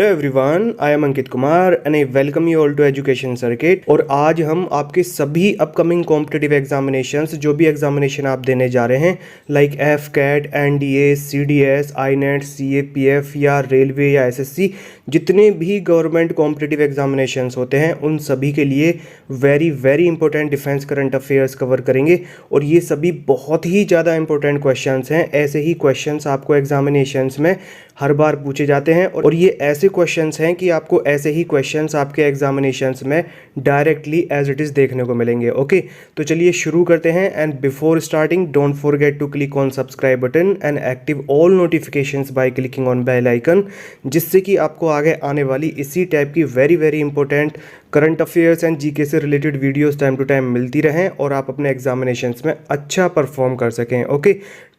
Hello everyone, I am Ankit Kumar and I welcome you all to Education Circuit. और आज हम आपके सभी अपकमिंग कॉम्पिटिटिव एग्जामिनेशंस, जो भी एग्जामिनेशन आप देने जा रहे हैं like AFCAT, NDA, CDS, INET, CAPF या रेलवे या एसएससी, जितने भी गवर्नमेंट कॉम्पिटिटिव एग्जामिनेशंस होते हैं उन सभी के लिए very very important defence current affairs cover करेंगे। और ये सभी बहुत ही ज़्यादा इंपॉर्टेंट क्वेश्चंस हैं। ऐसे ही क्वेश्चंस आपको एग्जामिनेशंस में हर बार पूछे जाते हैं और ये ऐसे क्वेश्चंस हैं कि आपको ऐसे ही क्वेश्चंस आपके एग्जामिनेशंस में डायरेक्टली एज इट इज़ देखने को मिलेंगे। ओके, तो चलिए शुरू करते हैं। And before starting don't forget to click on subscribe button and active all notifications by clicking on bell icon, जिससे कि आपको आगे आने वाली इसी टाइप की very very important current affairs and GK से related videos time to time मिलती रहें और आप अपने एग्जामिनेशंस में अच्छा परफॉर्म कर सकें। ओके,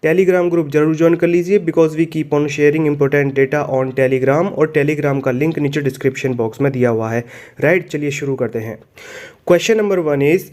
टेलीग्राम ग्रुप जरूर ज्वाइन कर लीजिए because we keep on sharing important data on Telegram, और टेलीग्राम का लिंक नीचे डिस्क्रिप्शन बॉक्स में दिया हुआ है। राइट, चलिए शुरू करते हैं। Question number 1 is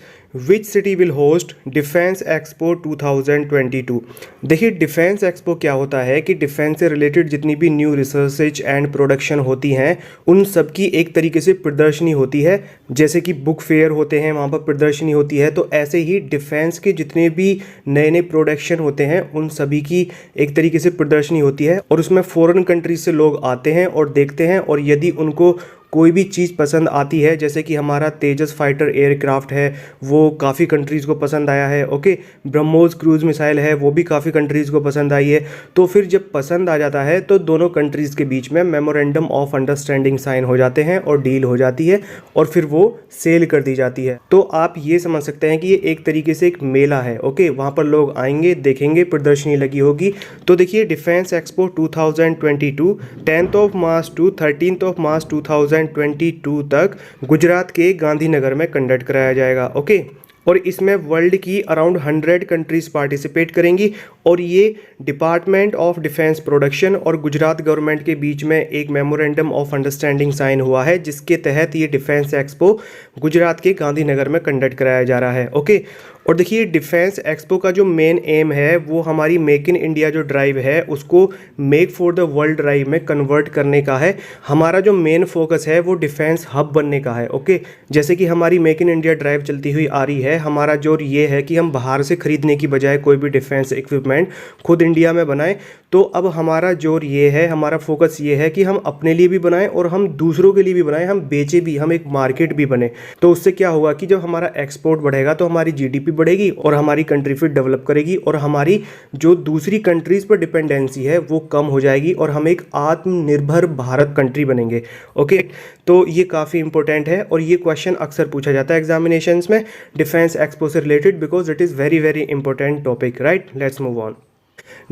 which city will host defence expo 2022। देखिए, डिफेंस एक्सपो क्या होता है कि डिफेंस से रिलेटेड जितनी भी न्यू रिसर्च एंड प्रोडक्शन होती हैं उन सब की एक तरीके से प्रदर्शनी होती है। जैसे कि बुक फेयर होते हैं, वहाँ पर प्रदर्शनी होती है, तो ऐसे ही डिफेंस के जितने भी नए नए प्रोडक्शन होते हैं उन सभी की एक तरीके से प्रदर्शनी होती है। और उसमें फॉरेन कंट्रीज से लोग आते हैं और देखते हैं, और यदि उनको कोई भी चीज़ पसंद आती है, जैसे कि हमारा तेजस फाइटर एयरक्राफ्ट है वो काफ़ी कंट्रीज़ को पसंद आया है। ओके, ब्रह्मोस क्रूज़ मिसाइल है वो भी काफ़ी कंट्रीज़ को पसंद आई है। तो फिर जब पसंद आ जाता है तो दोनों कंट्रीज़ के बीच में मेमोरेंडम ऑफ अंडरस्टैंडिंग साइन हो जाते हैं और डील हो जाती है और फिर वो सेल कर दी जाती है। तो आप ये समझ सकते हैं कि ये एक तरीके से एक मेला है। ओके, वहाँ पर लोग आएंगे, देखेंगे, प्रदर्शनी लगी होगी। तो देखिए, डिफेंस एक्सपो 2022 10 मार्च टू 13 मार्च 2022 तक गुजरात के गांधीनगर में कंडक्ट कराया जाएगा। ओके, और इसमें वर्ल्ड की अराउंड 100 कंट्रीज पार्टिसिपेट करेंगी। और ये डिपार्टमेंट ऑफ डिफेंस प्रोडक्शन और गुजरात गवर्नमेंट के बीच में एक मेमोरेंडम ऑफ अंडरस्टैंडिंग साइन हुआ है, जिसके तहत ये डिफेंस एक्सपो गुजरात के गांधीनगर में कंडक्ट कराया जा रहा है। ओके, और देखिए, डिफेंस एक्सपो का जो मेन एम है वो हमारी मेक इन इंडिया जो ड्राइव है उसको make for the world drive में कन्वर्ट करने का है। हमारा जो मेन फोकस है वो डिफेंस हब बनने का है। ओके, जैसे कि हमारी मेक इन इंडिया ड्राइव चलती हुई आ रही है, हमारा जोर ये है कि हम बाहर से खरीदने की बजाय कोई भी डिफेंस इक्विपमेंट खुद इंडिया में बनाएं। तो अब हमारा जोर ये है, हमारा फोकस ये है कि हम अपने लिए भी बनाएं और हम दूसरों के लिए भी बनाएं, हम बेचे भी, हम एक मार्केट भी बने। तो उससे क्या होगा कि जब हमारा एक्सपोर्ट बढ़ेगा तो हमारी जीडीपी बढ़ेगी और हमारी कंट्री फिर डेवलप करेगी और हमारी जो दूसरी कंट्रीज पर डिपेंडेंसी है वो कम हो जाएगी और हम एक आत्मनिर्भर भारत कंट्री बनेंगे। ओके, तो ये काफ़ी इंपॉर्टेंट है और ये क्वेश्चन अक्सर पूछा जाता है एग्जामिनेशंस में डिफेंस एक्सपो से related because it is very very important topic. Right, let's move on.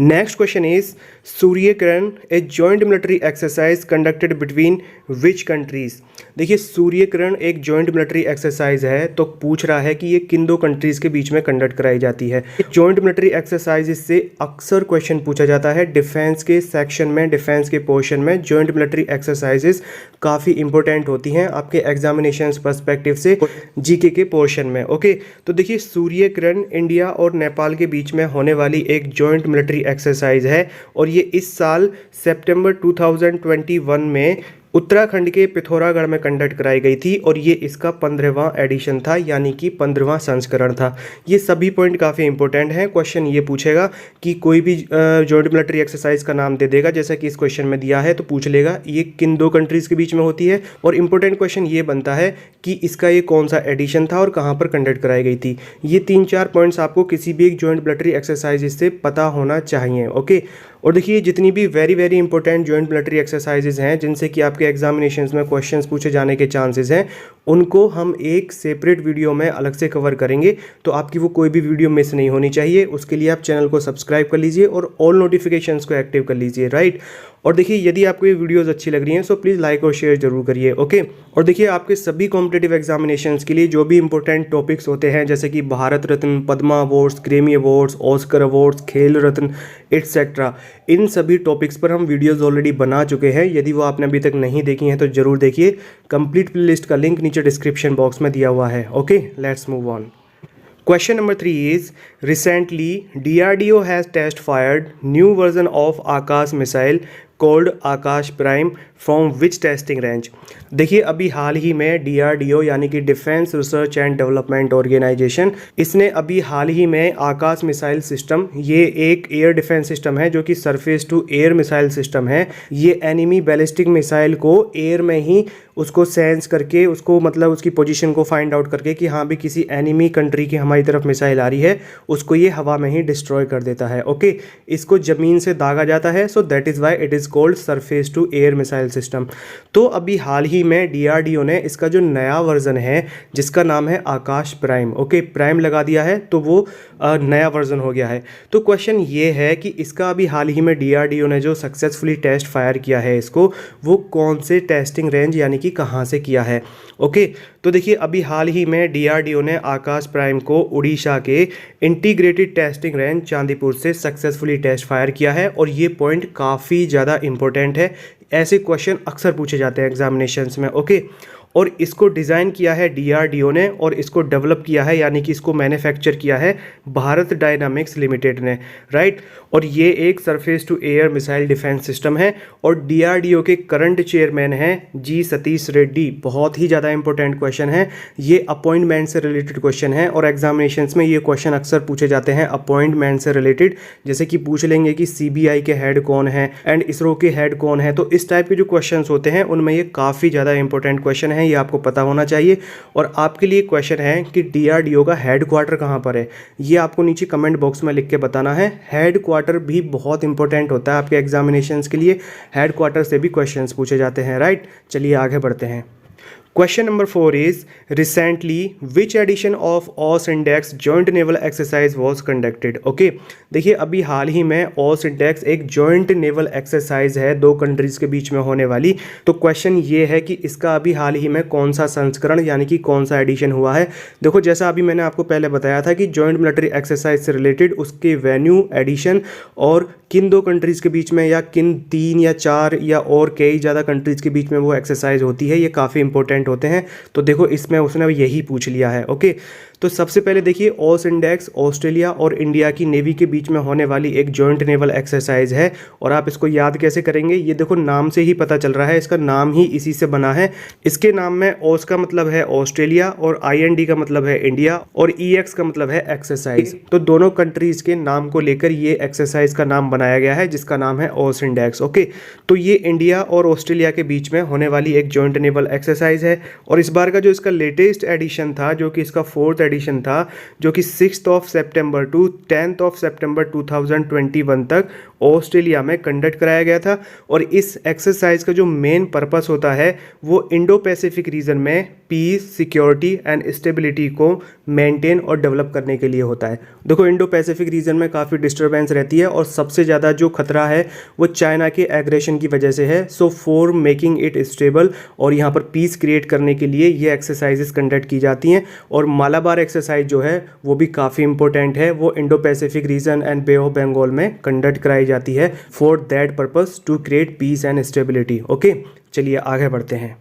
Next question is Surya Kiran, a joint military exercise conducted between which countries। देखिए, सूर्य किरण एक जॉइंट मिलिट्री एक्सरसाइज है, तो पूछ रहा है कि ये किन दो कंट्रीज के बीच में कंडक्ट कराई जाती है। जॉइंट मिलिट्री एक्सरसाइज से अक्सर क्वेश्चन पूछा जाता है डिफेंस के सेक्शन में, डिफेंस के पोर्शन में जॉइंट मिलिट्री एक्सरसाइजेस काफ़ी इंपॉर्टेंट होती हैं आपके एग्जामिनेशन पर्सपेक्टिव से जीके के पोर्शन में। ओके, तो देखिए, सूर्य किरण इंडिया और नेपाल के बीच में होने वाली एक जॉइंट मिलिट्री एक्सरसाइज है और ये इस साल सितंबर 2021 में उत्तराखंड के पिथौरागढ़ में कंडक्ट कराई गई थी और ये इसका 15वां एडिशन था, यानी कि 15वां संस्करण था। ये सभी पॉइंट काफ़ी इंपॉर्टेंट हैं। क्वेश्चन ये पूछेगा कि कोई भी जॉइंट मिलिट्री एक्सरसाइज का नाम दे देगा, जैसा कि इस क्वेश्चन में दिया है, तो पूछ लेगा ये किन दो कंट्रीज़ के बीच में होती है। और इंपॉर्टेंट क्वेश्चन ये बनता है कि इसका ये कौन सा एडिशन था और कहाँ पर कंडक्ट कराई गई थी। ये 3-4 पॉइंट्स आपको किसी भी एक जॉइंट मिलिट्री एक्सरसाइज से पता होना चाहिए। ओके, और देखिए, जितनी भी very very important joint military exercises हैं जिनसे कि आपके एग्जामिनेशंस में क्वेश्चंस पूछे जाने के चांसेस हैं, उनको हम एक सेपरेट वीडियो में अलग से कवर करेंगे। तो आपकी वो कोई भी वीडियो मिस नहीं होनी चाहिए। उसके लिए आप चैनल को सब्सक्राइब कर लीजिए और ऑल नोटिफिकेशंस को एक्टिव कर लीजिए। राइट, और देखिए, यदि आपको ये वीडियोस अच्छी लग रही हैं सो प्लीज़ लाइक और शेयर जरूर करिए। ओके, और देखिए, आपके सभी कॉम्पिटिटिव एग्जामिनेशंस के लिए जो भी इंपॉर्टेंट टॉपिक्स होते हैं, जैसे कि Bharat Ratna, Padma awards, Grammy awards, Oscar awards, Khel Ratna etcetera, इन सभी टॉपिक्स पर हम वीडियोस ऑलरेडी बना चुके हैं। यदि वो आपने अभी तक नहीं देखी हैं तो जरूर देखिए। कंप्लीट प्लेलिस्ट का लिंक नीचे डिस्क्रिप्शन बॉक्स में दिया हुआ है। Okay, let's move on. Question number 3 is recently DRDO has test fired new version of Akash missile called Akash Prime from which testing range. देखिए अभी हाल ही में DRDO यानी कि defence research and development organisation, इसने अभी हाल ही में आकाश मिसाइल सिस्टम, ये एक एयर डिफेंस सिस्टम है जो कि surface to air missile system है। ये एनिमी बैलिस्टिक मिसाइल को एयर में ही उसको सेंस करके, उसको मतलब उसकी पोजीशन को फाइंड आउट करके कि हाँ भी किसी एनिमी कंट्री की हमारी तरफ मिसाइल आ रही है, उसको ये हवा में ही डिस्ट्रॉय कर देता है। ओके, इसको ज़मीन से दागा जाता है, so that is why it is called surface to air missile system. तो अभी हाल ही में DRDO ने इसका जो नया वर्जन है जिसका नाम है आकाश प्राइम, ओके प्राइम लगा दिया है, तो वो नया वर्जन हो गया है। तो क्वेश्चन ये है कि इसका अभी हाल ही में DRDO ने जो सक्सेसफुली टेस्ट फायर किया है इसको, वो कौन से टेस्टिंग रेंज यानी कि कहाँ से किया है। ओके, तो देखिए अभी हाल ही में DRDO ने आकाश प्राइम को उड़ीसा के इंटीग्रेटेड टेस्टिंग रेंज चांदीपुर से सक्सेसफुली टेस्ट फायर किया है। और ये पॉइंट काफ़ी ज़्यादा इंपॉर्टेंट है, ऐसे क्वेश्चन अक्सर पूछे जाते हैं एग्जामिनेशंस में। ओके, और इसको डिज़ाइन किया है DRDO ने और इसको डेवलप किया है यानी कि इसको मैन्युफैक्चर किया है भारत डायनामिक्स लिमिटेड ने, राइट। और ये एक surface to air missile defence system है और DRDO के करंट चेयरमैन हैं G सतीश रेड्डी। बहुत ही ज़्यादा इंपॉर्टेंट क्वेश्चन है ये, अपॉइंटमेंट से रिलेटेड क्वेश्चन है और एग्जामिनेशंस में ये क्वेश्चन अक्सर पूछे जाते हैं अपॉइंटमेंट से रिलेटेड। जैसे कि पूछ लेंगे कि CBI के हेड कौन है एंड इसरो के हेड कौन है, तो इस टाइप के जो क्वेश्चन होते हैं उनमें ये काफ़ी ज़्यादा इंपॉर्टेंट क्वेश्चन है, ये आपको पता होना चाहिए। और आपके लिए क्वेश्चन है कि DRDO का हेड क्वार्टर कहाँ पर है, ये आपको नीचे कमेंट बॉक्स में लिख के बताना है। हेड क्वार्टर भी बहुत इंपॉर्टेंट होता है आपके एग्जामिनेशंस के लिए, हेड क्वार्टर से भी क्वेश्चंस पूछे जाते हैं, राइट। चलिए आगे बढ़ते हैं। Question number 4 is recently which edition of OS Index joint naval exercise was conducted? Okay, देखिए अभी हाल ही में OS Index एक joint naval exercise है दो कंट्रीज़ के बीच में होने वाली। तो क्वेश्चन ये है कि इसका अभी हाल ही में कौन सा संस्करण यानी कि कौन सा एडिशन हुआ है। देखो जैसा अभी मैंने आपको पहले बताया था कि जॉइंट मिलिट्री एक्सरसाइज से रिलेटेड उसके वेन्यू, एडिशन और किन दो कंट्रीज़ के बीच में या किन 3 या 4 या और कई ज़्यादा कंट्रीज़ के बीच में वो एक्सरसाइज होती है, ये काफ़ी इंपॉर्टेंट होते हैं। तो देखो इसमें उसने यही पूछ लिया है। ओके, तो सबसे पहले देखिए OS इंडेक्स ऑस्ट्रेलिया और इंडिया की नेवी के बीच में होने वाली एक जॉइंट नेवल एक्सरसाइज है। और आप इसको याद कैसे करेंगे, ये देखो नाम से ही पता चल रहा है, इसका नाम ही इसी से बना है। इसके नाम में OS का मतलब है ऑस्ट्रेलिया और IND का मतलब है इंडिया और EX का मतलब है एक्सरसाइज। तो दोनों कंट्रीज के नाम को लेकर ये एक्सरसाइज का नाम बनाया गया है जिसका नाम है OS इंडेक्स। ओके, तो ये इंडिया और ऑस्ट्रेलिया के बीच में होने वाली एक जॉइंट नेवल एक्सरसाइज है। और इस बार का जो इसका लेटेस्ट एडिशन था, जो कि इसका 4th एडिशन था, जो कि 6 सितंबर टू 10 सितंबर 2021 तक ऑस्ट्रेलिया में कंडक्ट कराया गया था। और इस एक्सरसाइज का जो मेन पर्पस होता है वो इंडो पैसिफिक रीजन में पीस, सिक्योरिटी एंड स्टेबिलिटी को मेंटेन और डेवलप करने के लिए होता है। देखो इंडो पैसिफिक रीजन में काफ़ी डिस्टर्बेंस रहती है और सबसे ज़्यादा जो खतरा है वो चाइना के एग्रेशन की वजह से है। So for making it stable और यहाँ पर पीस क्रिएट करने के लिए ये एक्सरसाइजेस कंडक्ट की जाती हैं। और मालाबार एक्सरसाइज जो है वो भी काफ़ी इंपॉर्टेंट है, वो Indo Pacific region and bay of Bengal में कंडक्ट कराई जाती है for that purpose to create peace and stability. Okay, चलिए आगे बढ़ते हैं।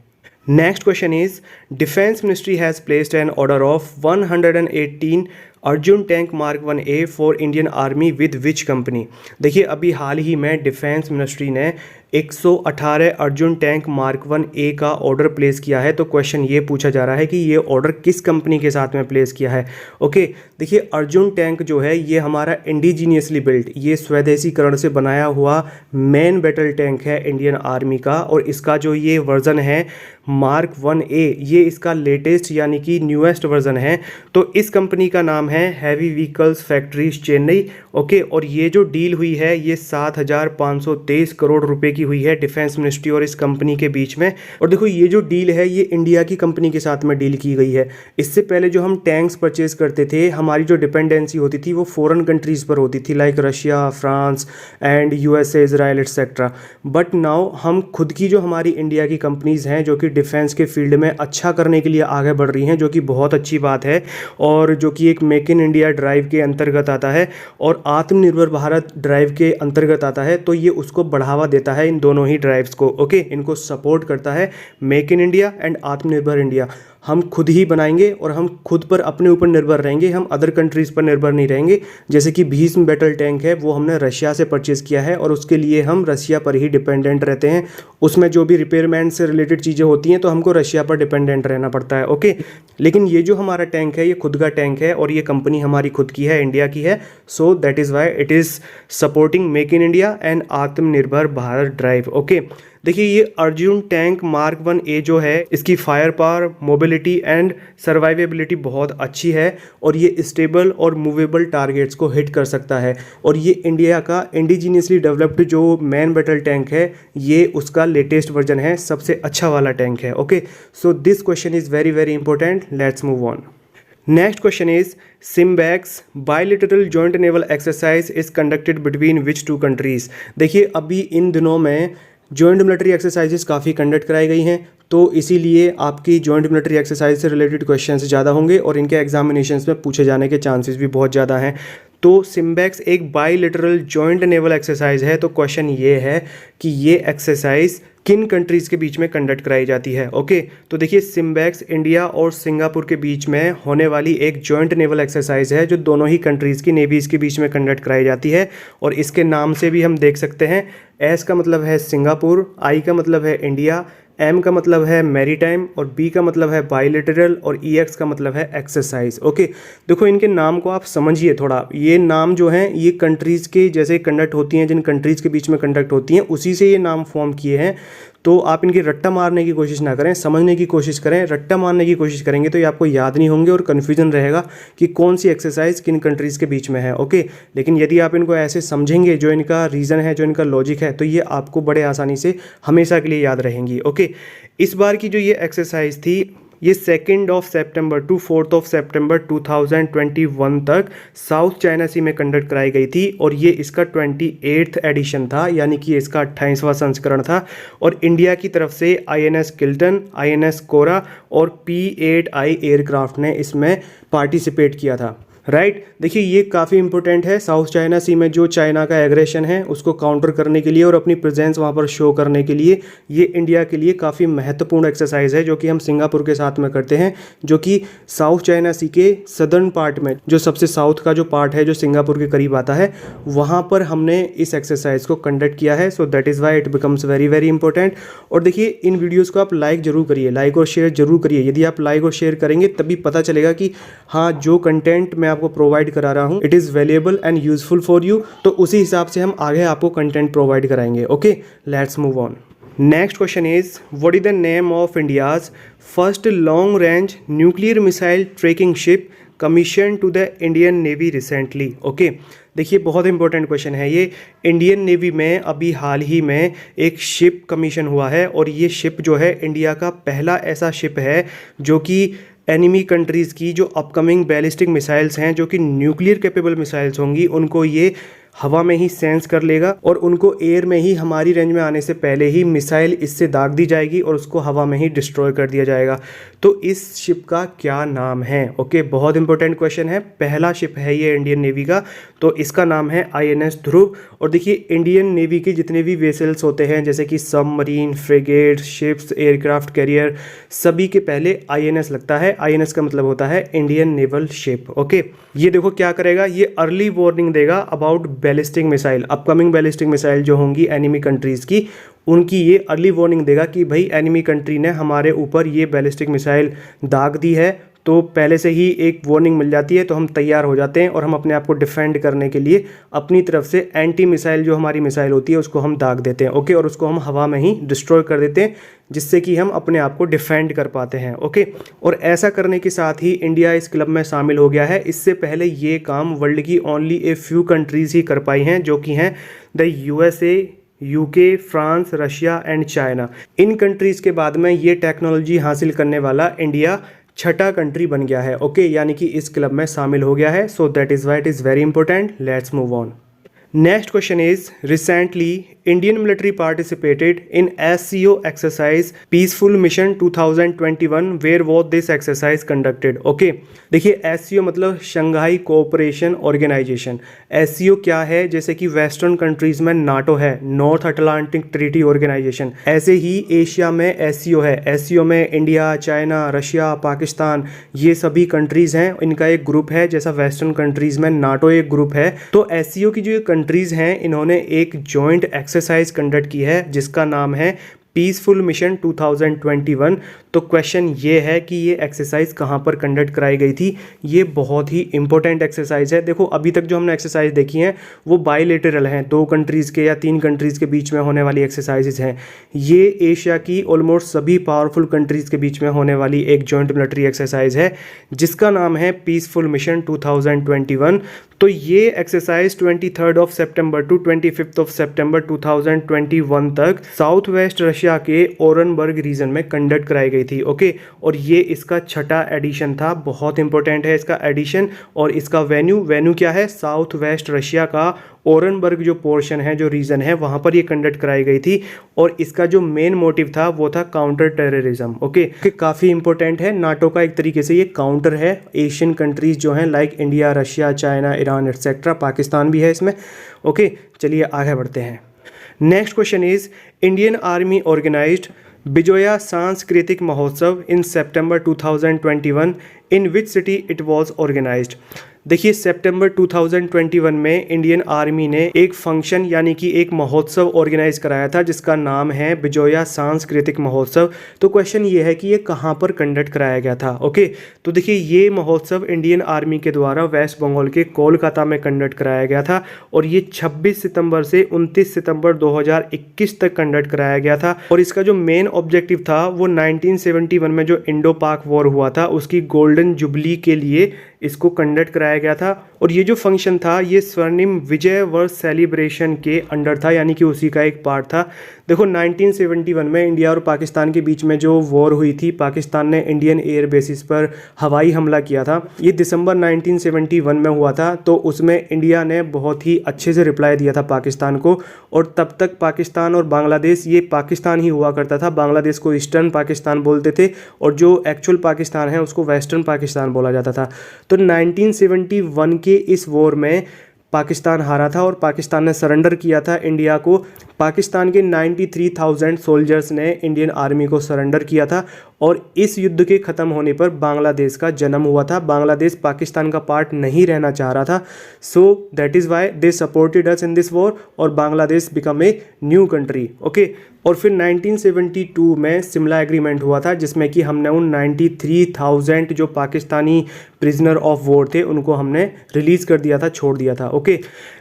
Next question is defence ministry has placed an order of 118 Arjun tank mark 1A for Indian army with which company. देखिए अभी हाल ही में डिफेंस मिनिस्ट्री ने 118 अर्जुन टैंक मार्क 1A का ऑर्डर प्लेस किया है। तो क्वेश्चन ये पूछा जा रहा है कि ये ऑर्डर किस कंपनी के साथ में प्लेस किया है। ओके, देखिए अर्जुन टैंक जो है ये हमारा इंडिजीनियसली बिल्ट, ये स्वदेशीकरण से बनाया हुआ मेन बैटल टैंक है इंडियन आर्मी का। और इसका जो ये वर्जन है मार्क 1A, ये इसका लेटेस्ट यानी कि न्यूएस्ट वर्जन है। तो इस कंपनी का नाम है heavy vehicles factories Chennai. Okay, और ये जो डील हुई है ये 7,523 करोड़ रुपए की हुई है डिफेंस मिनिस्ट्री और इस कंपनी के बीच में। और देखो ये जो डील है ये इंडिया की कंपनी के साथ में डील की गई है। इससे पहले जो हम टैंक्स परचेज करते थे, हमारी जो डिपेंडेंसी होती थी वो फॉरेन कंट्रीज़ पर होती थी, like Russia, France and USA, Israel etcetera. But now हम खुद की जो हमारी इंडिया की कंपनीज़ हैं जो कि डिफेंस के फील्ड में अच्छा करने के लिए आगे बढ़ रही हैं, जो कि बहुत अच्छी बात है और जो कि एक मेक इन इंडिया ड्राइव के अंतर्गत आता है और आत्मनिर्भर भारत ड्राइव के अंतर्गत आता है। तो ये उसको बढ़ावा देता है, इन दोनों ही ड्राइव्स को। ओके, इनको सपोर्ट करता है, मेक इन इंडिया एंड आत्मनिर्भर इंडिया। हम खुद ही बनाएंगे और हम खुद पर अपने ऊपर निर्भर रहेंगे, हम अदर कंट्रीज़ पर निर्भर नहीं रहेंगे। जैसे कि भीष्म बैटल टैंक है, वो हमने रशिया से परचेज़ किया है और उसके लिए हम रशिया पर ही डिपेंडेंट रहते हैं। उसमें जो भी रिपेयरमेंट से रिलेटेड चीज़ें होती हैं तो हमको रशिया पर डिपेंडेंट रहना पड़ता है। ओके, लेकिन ये जो हमारा टैंक है ये खुद का टैंक है और ये कंपनी हमारी खुद की है, इंडिया की है। So that is why it is supporting make in India and आत्मनिर्भर भारत ड्राइव। ओके, देखिए ये अर्जुन टैंक मार्क 1A जो है, इसकी fire power, mobility and survivability बहुत अच्छी है और ये स्टेबल और मूवेबल टारगेट्स को हिट कर सकता है। और ये इंडिया का इंडिजीनियसली डेवलप्ड जो मैन बैटल टैंक है, ये उसका लेटेस्ट वर्जन है, सबसे अच्छा वाला टैंक है। Okay, so this question is very very important. Let's move on. Next question is Simbex bilateral joint naval exercise is conducted between which two countries? देखिए अभी इन दिनों में जॉइंट मिलिट्री एक्सरसाइजेस काफ़ी कंडक्ट कराई गई हैं, तो इसीलिए आपकी जॉइंट मिलिट्री एक्सरसाइज से रिलेटेड क्वेश्चंस ज़्यादा होंगे और इनके एग्जामिनेशंस में पूछे जाने के चांसेस भी बहुत ज़्यादा हैं। तो सिम्बेक्स एक बाईलेटरल जॉइंट नेवल एक्सरसाइज है। तो क्वेश्चन ये है कि ये एक्सरसाइज किन कंट्रीज़ के बीच में कंडक्ट कराई जाती है। ओके, तो देखिए सिम्बेक्स इंडिया और सिंगापुर के बीच में होने वाली एक जॉइंट नेवल एक्सरसाइज है जो दोनों ही कंट्रीज़ की नेवीज़ के बीच में कंडक्ट कराई जाती है। और इसके नाम से भी हम देख सकते हैं, एस का मतलब है सिंगापुर, आई का मतलब है इंडिया, एम का मतलब है मैरीटाइम और बी का मतलब है बाईलेटरल और ई एक्स का मतलब है एक्सरसाइज। ओके, देखो इनके नाम को आप समझिए थोड़ा। ये नाम जो हैं ये कंट्रीज़ के जैसे कंडक्ट होती हैं, जिन कंट्रीज़ के बीच में कंडक्ट होती हैं उसी से ये नाम फॉर्म किए हैं। तो आप इनकी रट्टा मारने की कोशिश ना करें, समझने की कोशिश करें। रट्टा मारने की कोशिश करेंगे तो ये आपको याद नहीं होंगे और कन्फ्यूजन रहेगा कि कौन सी एक्सरसाइज किन कंट्रीज़ के बीच में है। ओके, लेकिन यदि आप इनको ऐसे समझेंगे, जो इनका रीज़न है, जो इनका लॉजिक है, तो ये आपको बड़े आसानी से हमेशा के लिए याद रहेंगी। ओके, इस बार की जो ये एक्सरसाइज थी ये 2 सितंबर टू 4 सितंबर 2021 तक साउथ चाइना सी में कंडक्ट कराई गई थी और ये इसका 28th एडिशन था, यानी कि इसका 28वां संस्करण था। और इंडिया की तरफ से INS किल्टन, INS कोरा और P8I एयरक्राफ्ट ने इसमें पार्टिसिपेट किया था। राइट, देखिए ये काफ़ी इंपॉर्टेंट है। साउथ चाइना सी में जो चाइना का एग्रेशन है उसको काउंटर करने के लिए और अपनी प्रेजेंस वहाँ पर शो करने के लिए ये इंडिया के लिए काफ़ी महत्वपूर्ण एक्सरसाइज है, जो कि हम सिंगापुर के साथ में करते हैं, जो कि साउथ चाइना सी के सदर्न पार्ट में, जो सबसे साउथ का जो पार्ट है जो सिंगापुर के करीब आता है, वहाँ पर हमने इस एक्सरसाइज को कंडक्ट किया है। So that is why it becomes very very important. और देखिए इन वीडियोज़ को आप लाइक जरूर करिए, लाइक और शेयर जरूर करिए। यदि आप लाइक और शेयर करेंगे तभी पता चलेगा कि हाँ, जो कंटेंट मैं आपको प्रोवाइड करा रहा हूँ it is valuable and useful for you. तो उसी हिसाब से हम आगे आपको कंटेंट प्रोवाइड कराएंगे। Okay, let's move on. Next question is what is the name of India's first long range nuclear missile tracking ship commission to the Indian navy recently. Okay, देखिए बहुत इंपॉर्टेंट क्वेश्चन है ये। Indian navy में अभी हाल ही में एक शिप कमीशन हुआ है और ये शिप जो है इंडिया का पहला ऐसा शिप है जो कि एनिमी कंट्रीज़ की जो अपकमिंग बैलिस्टिक मिसाइल्स हैं, जो कि न्यूक्लियर कैपेबल मिसाइल्स होंगी, उनको ये हवा में ही सेंस कर लेगा और उनको एयर में ही हमारी रेंज में आने से पहले ही मिसाइल इससे दाग दी जाएगी और उसको हवा में ही डिस्ट्रॉय कर दिया जाएगा। तो इस शिप का क्या नाम है? ओके, बहुत इंपॉर्टेंट क्वेश्चन है। पहला शिप है ये इंडियन नेवी का, तो इसका नाम है INS ध्रुव। और देखिए इंडियन नेवी के जितने भी वेसल्स होते हैं, जैसे कि submarine, frigate, ships, aircraft carrier, सभी के पहले INS लगता है। INS का मतलब होता है इंडियन नेवल शिप। ओके, ये देखो क्या करेगा, ये अर्ली वार्निंग देगा about ballistic missile, upcoming ballistic missile जो होंगी एनिमी कंट्रीज़ की, उनकी ये अर्ली वार्निंग देगा कि भाई एनिमी कंट्री ने हमारे ऊपर ये बैलिस्टिक मिसाइल दाग दी है। तो पहले से ही एक वार्निंग मिल जाती है, तो हम तैयार हो जाते हैं और हम अपने आप को डिफेंड करने के लिए अपनी तरफ से एंटी मिसाइल जो हमारी मिसाइल होती है उसको हम दाग देते हैं। ओके, और उसको हम हवा में ही डिस्ट्रॉय कर देते हैं, जिससे कि हम अपने आप को डिफेंड कर पाते हैं। ओके, और ऐसा करने के साथ ही इंडिया इस क्लब में शामिल हो गया है। इससे पहले ये काम वर्ल्ड की ओनली ए फ्यू कंट्रीज़ ही कर पाई हैं, जो कि हैं the USA, UK, France, Russia and China. In countries के बाद में ये टेक्नोलॉजी हासिल करने वाला इंडिया छठा कंट्री बन गया है। ओके, यानी कि इस क्लब में शामिल हो गया है। So that is why it is very important. Let's move on. Next question is, recently Indian military participated in SCO exercise Peaceful Mission 2021. Where was this exercise conducted? Okay, देखिए SCO मतलब Shanghai cooperation organisation. SCO क्या है? जैसे कि western countries में NATO है, north Atlantic treaty organisation, ऐसे ही Asia में SCO है। SCO में इंडिया, चाइना, रशिया, पाकिस्तान, ये सभी कंट्रीज हैं, इनका एक ग्रुप है। जैसा वेस्टर्न कंट्रीज में नाटो एक ग्रुप है, तो SCO की जो कंट्रीज हैं इन्होंने एक जॉइंट एक्सरसाइज कंडक्ट की है जिसका नाम है पीसफुल मिशन 2021। तो क्वेश्चन ये है कि ये एक्सरसाइज कहाँ पर कंडक्ट कराई गई थी। ये बहुत ही इंपॉर्टेंट एक्सरसाइज है। देखो अभी तक जो हमने एक्सरसाइज देखी हैं वो बायलेटरल हैं, 2 कंट्रीज़ के या 3 कंट्रीज़ के बीच में होने वाली एक्सरसाइजेज हैं। ये एशिया की ऑलमोस्ट सभी पावरफुल कंट्रीज़ के बीच में होने वाली एक जॉइंट मिलिट्री एक्सरसाइज है जिसका नाम है पीसफुल मिशन 2021। तो ये एक्सरसाइज 23 सितंबर टू 25 सितंबर 2021 तक साउथ वेस्ट रशिया के ओरेनबर्ग रीजन में कंडक्ट कराई गई थी। ओके, और ये इसका 6ठा एडिशन था। बहुत इंपॉर्टेंट है इसका एडिशन। और इसका वेन्यू क्या है? साउथ वेस्ट रशिया का ओरेनबर्ग जो पोर्शन है, जो रीजन है, वहाँ पर ये कंडक्ट कराई गई थी। और इसका जो मेन मोटिव था वो था काउंटर टेररिज्म। ओके, काफ़ी इंपॉर्टेंट है। नाटो का एक तरीके से ये काउंटर है। एशियन कंट्रीज जो हैं like India, Russia, China, Iran etcetera, Pakistan भी है इसमें। ओके, चलिए आगे बढ़ते हैं। Next question is, Indian Army organized Vijoya Sanskritik Mahotsav in September 2021। In which city it was organized? देखिए सितंबर 2021 में इंडियन आर्मी ने एक फंक्शन यानी कि एक महोत्सव ऑर्गेनाइज कराया था जिसका नाम है विजोया सांस्कृतिक महोत्सव। तो क्वेश्चन ये है कि ये कहाँ पर कंडक्ट कराया गया था। ओके, तो देखिए ये महोत्सव इंडियन आर्मी के द्वारा वेस्ट बंगाल के कोलकाता में कंडक्ट कराया गया था और ये 26 सितंबर से 29 सितंबर 2021 तक कंडक्ट कराया गया था। और इसका जो मेन ऑब्जेक्टिव था वो 1971 में जो इंडो पाक वॉर हुआ था उसकी गोल्डन जुबली के लिए इसको कंडक्ट कराया गया था। और ये जो फंक्शन था ये स्वर्णिम विजय वर्ष सेलिब्रेशन के अंडर था, यानी कि उसी का एक पार्ट था। देखो 1971 में इंडिया और पाकिस्तान के बीच में जो वॉर हुई थी, पाकिस्तान ने इंडियन एयर बेसिस पर हवाई हमला किया था। ये दिसंबर 1971 में हुआ था। तो उसमें इंडिया ने बहुत ही अच्छे से रिप्लाई दिया था पाकिस्तान को। और तब तक पाकिस्तान और बांग्लादेश, ये पाकिस्तान ही हुआ करता था। बांग्लादेश को ईस्टर्न पाकिस्तान बोलते थे और जो एक्चुअल पाकिस्तान है उसको वेस्टर्न पाकिस्तान बोला जाता था। तो 1971 के इस वॉर में पाकिस्तान हारा था और पाकिस्तान ने सरेंडर किया था इंडिया को। पाकिस्तान के 93,000 सोल्जर्स ने इंडियन आर्मी को सरेंडर किया था और इस युद्ध के ख़त्म होने पर बांग्लादेश का जन्म हुआ था। बांग्लादेश पाकिस्तान का पार्ट नहीं रहना चाह रहा था। So that is why they supported us in this war और Bangladesh become a new country. Okay, और फिर 1972 में शिमला एग्रीमेंट हुआ था जिसमें कि हमने उन 93,000 जो पाकिस्तानी प्रिजनर ऑफ वॉर थे उनको हमने रिलीज़ कर दिया था, छोड़ दिया था। ओके,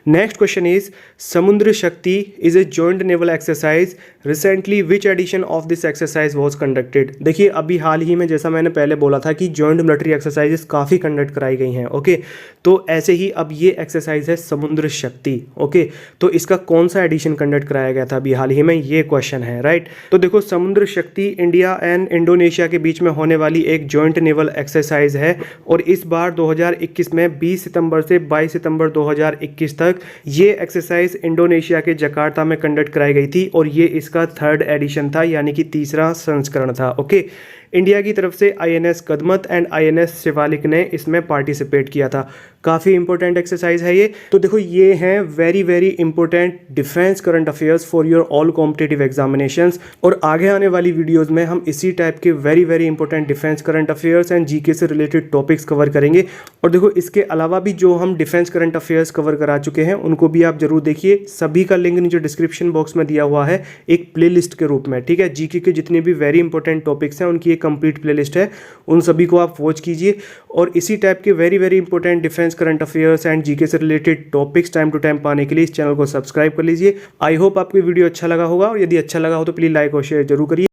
नेक्स्ट क्वेश्चन इज, समुद्र शक्ति is a joint naval exercise. Recently which edition of this exercise was conducted? देखिए अभी हाल ही में, जैसा मैंने पहले बोला था कि जॉइंट मिलिट्री एक्सरसाइजेस काफ़ी कंडक्ट कराई गई हैं। ओके, तो ऐसे ही अब ये एक्सरसाइज है समुद्र शक्ति। ओके, तो इसका कौन सा एडिशन कंडक्ट कराया गया था अभी हाल ही में, ये क्वेश्चन है, राइट। तो देखो समुद्र शक्ति इंडिया एंड इंडोनेशिया के बीच में होने वाली एक जॉइंट नेवल एक्सरसाइज है और इस बार 2021 में 20 सितंबर से 22 सितंबर 2021 तक ये एक्सरसाइज इंडोनेशिया के जकार्ता में कंडक्ट कराई गई थी और ये इसका 3rd एडिशन था, यानी कि तीसरा संस्करण था। ओके, इंडिया की तरफ से INS Kadmatt and INS Shivalik ने इसमें पार्टिसिपेट किया था। काफ़ी इंपॉर्टेंट एक्सरसाइज है ये। तो देखो ये हैं very very important defence current affairs for your all competitive examinations. और आगे आने वाली वीडियोस में हम इसी टाइप के very very important defence current affairs and GK से रिलेटेड टॉपिक्स कवर करेंगे। और देखो इसके अलावा भी जो हम डिफेंस करंट अफेयर्स कवर करा चुके हैं उनको भी आप जरूर देखिए। सभी का लिंक नीचे डिस्क्रिप्शन बॉक्स में दिया हुआ है एक प्लेलिस्ट के रूप में, ठीक है। GK के जितने भी वेरी इंपॉर्टेंट टॉपिक्स हैं उनकी एक कंप्लीट प्लेलिस्ट है, उन सभी को आप वॉच कीजिए। और इसी टाइप के very very important defence current affairs and GK से related topics time to time पाने के लिए इस चैनल को सब्सक्राइब कर लीजिए। आई होप आपको वीडियो अच्छा लगा होगा और यदि अच्छा लगा हो तो प्लीज़ लाइक और शेयर जरूर करिए।